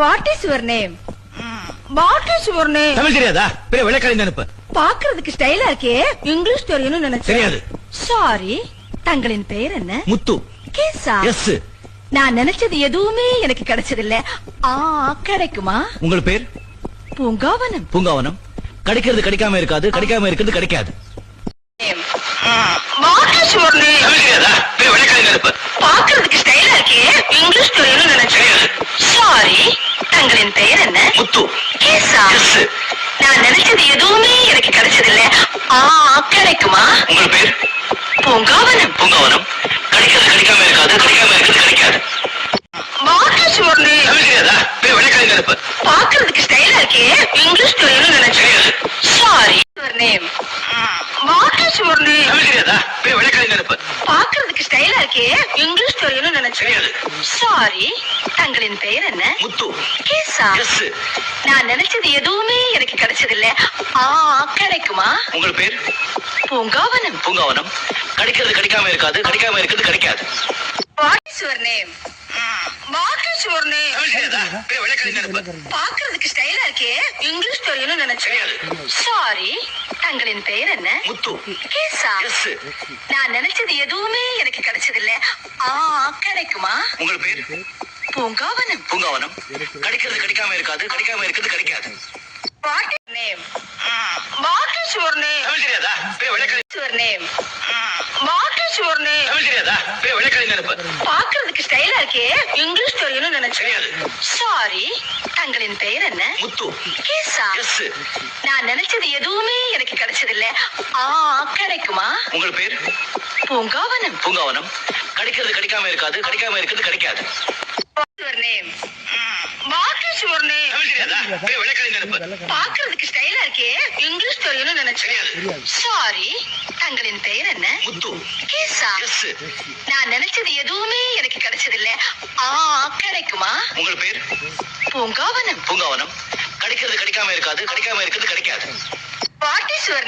What is your name? What is your name? Tamil தெரியாதா? பெரிய வெள்ளைக்காரன் அனுப்பு. பாக்குறதுக்கு ஸ்டைலா இருக்கே. இங்கிலீஷ் தெரியும்னு நினைச்சேன். தெரியாது. சாரி. தங்களின் பெயர் என்ன? முத்து. கேசா. எஸ். நான் நினைச்சது எதுவுமே எனக்கு கிடைச்சதில்ல. கிடைக்குமா? உங்கள் பேர்? பூங்காவனம். பூங்காவனம். கிடைக்கிறது கிடைக்காம இருக்காது, கிடைக்காம இருக்கிறது கிடைக்காது. What is your name? Tamil தெரியாதா? பெரிய வெள்ளைக்காரன் அனுப்பு. பாக்குறதுக்கு ஸ்டைலா இருக்கே. இங்கிலீஷ் தெரியும்னு நினைச்சேன். சாரி. தங்களின் பெயர் என்ன? முத்து. கேசா. எஸ். நான் நினைச்சது எதுவுமே எனக்கு கிடைச்சதில்ல. கிடைக்குமா? உங்கள் பேர்? பூங்காவனம். பூங்காவனம். கிடைக்கிறது கிடைக்காம இருக்காது, கிடைக்காம இருக்கிறது கிடைக்காது. What is your name? Tamil தெரியாதா? பெரிய வெள்ளைக்காரன் அனுப்பு. பாக்குறதுக்கு ஸ்டைலா இருக்கே. இங்கிலீஷ் தெரியும்னு நினைச்சேன். Sorry. Your name. What is your name? Tamil தெரியாதா? பெரிய வெள்ளைக்காரன் அனுப்பு. பாக்குறதுக்கு ஸ்டைலா இருக்கே. இங்கிலீஷ் தெரியும்னு நினைச்சேன். தெரியாது. சாரி. தங்களின் பெயர் என்ன? முத்து. கேசா. எஸ். நான் நினைச்சது எதுவுமே எனக்கு கிடைச்சதில்ல. கிடைக்குமா? உங்கள் பேர்? பூங்காவனம். பூங்காவனம். கிடைக்கிறது கிடைக்காம இருக்காது, கிடைக்காம இருக்கிறது கிடைக்காது. What is your name? What is your name? Tamil தெரியாதா? பெரிய வெள்ளைக்காரன் அனுப்பு. பாக்குறதுக்கு ஸ்டைலா இருக்கே. இங்கிலீஷ் தெரியும்னு நினைச்சேன். தெரியாது. சாரி. தங்களின் பெயர் என்ன? முத்து. கேசா. எஸ். நான் நினைச்சது எதுவுமே எனக்கு கிடைச்சதில்ல. கிடைக்குமா? உங்கள் பேர்? பூங்காவனம். பூங்காவனம். கிடைக்கிறது கிடைக்காம இருக்காது, கிடைக்காம இருக்கிறது கிடைக்காது. What is your name? What is your name? Tamil தெரியாதா? பெரிய வெள்ளைக்காரன். Your name. What is your name? Tamil தெரியாதா? பெரிய வெள்ளைக்காரன் அனுப்பு. பாக்குறதுக்கு ஸ்டைலா இருக்கே. இங்கிலீஷ் தெரியும்னு நினைச்சேன். தெரியாது. சாரி. தங்களின் பெயர் என்ன? முத்து. கேசா. எஸ். நான் நினைச்சது எதுவுமே எனக்கு கிடைச்சதில்ல. கிடைக்குமா? உங்கள் பேர்? பூங்காவனம். பூங்காவனம். கிடைக்கிறது கிடைக்காம இருக்காது, கிடைக்காம இருக்கிறது கிடைக்காது. Your name. What is your name? Tamil தெரியாதா? பெரிய வெள்ளைக்காரன் அனுப்பு. பாக்குறதுக்கு ஸ்டைலா இருக்கே. இங்கிலீஷ் தெரியும்னு நினைச்சேன். தெரியாது. சாரி. தங்களின் பெயர் என்ன? முத்து. கேசா. எஸ். நான் நினைச்சது எதுவுமே எனக்கு கிடைச்சதில்ல. கிடைக்குமா? உங்கள் பேர்? பூங்காவனம். பூங்காவனம். கிடைக்கிறது கிடைக்காம இருக்காது, கிடைக்காம இருக்கிறது கிடைக்காது. What is your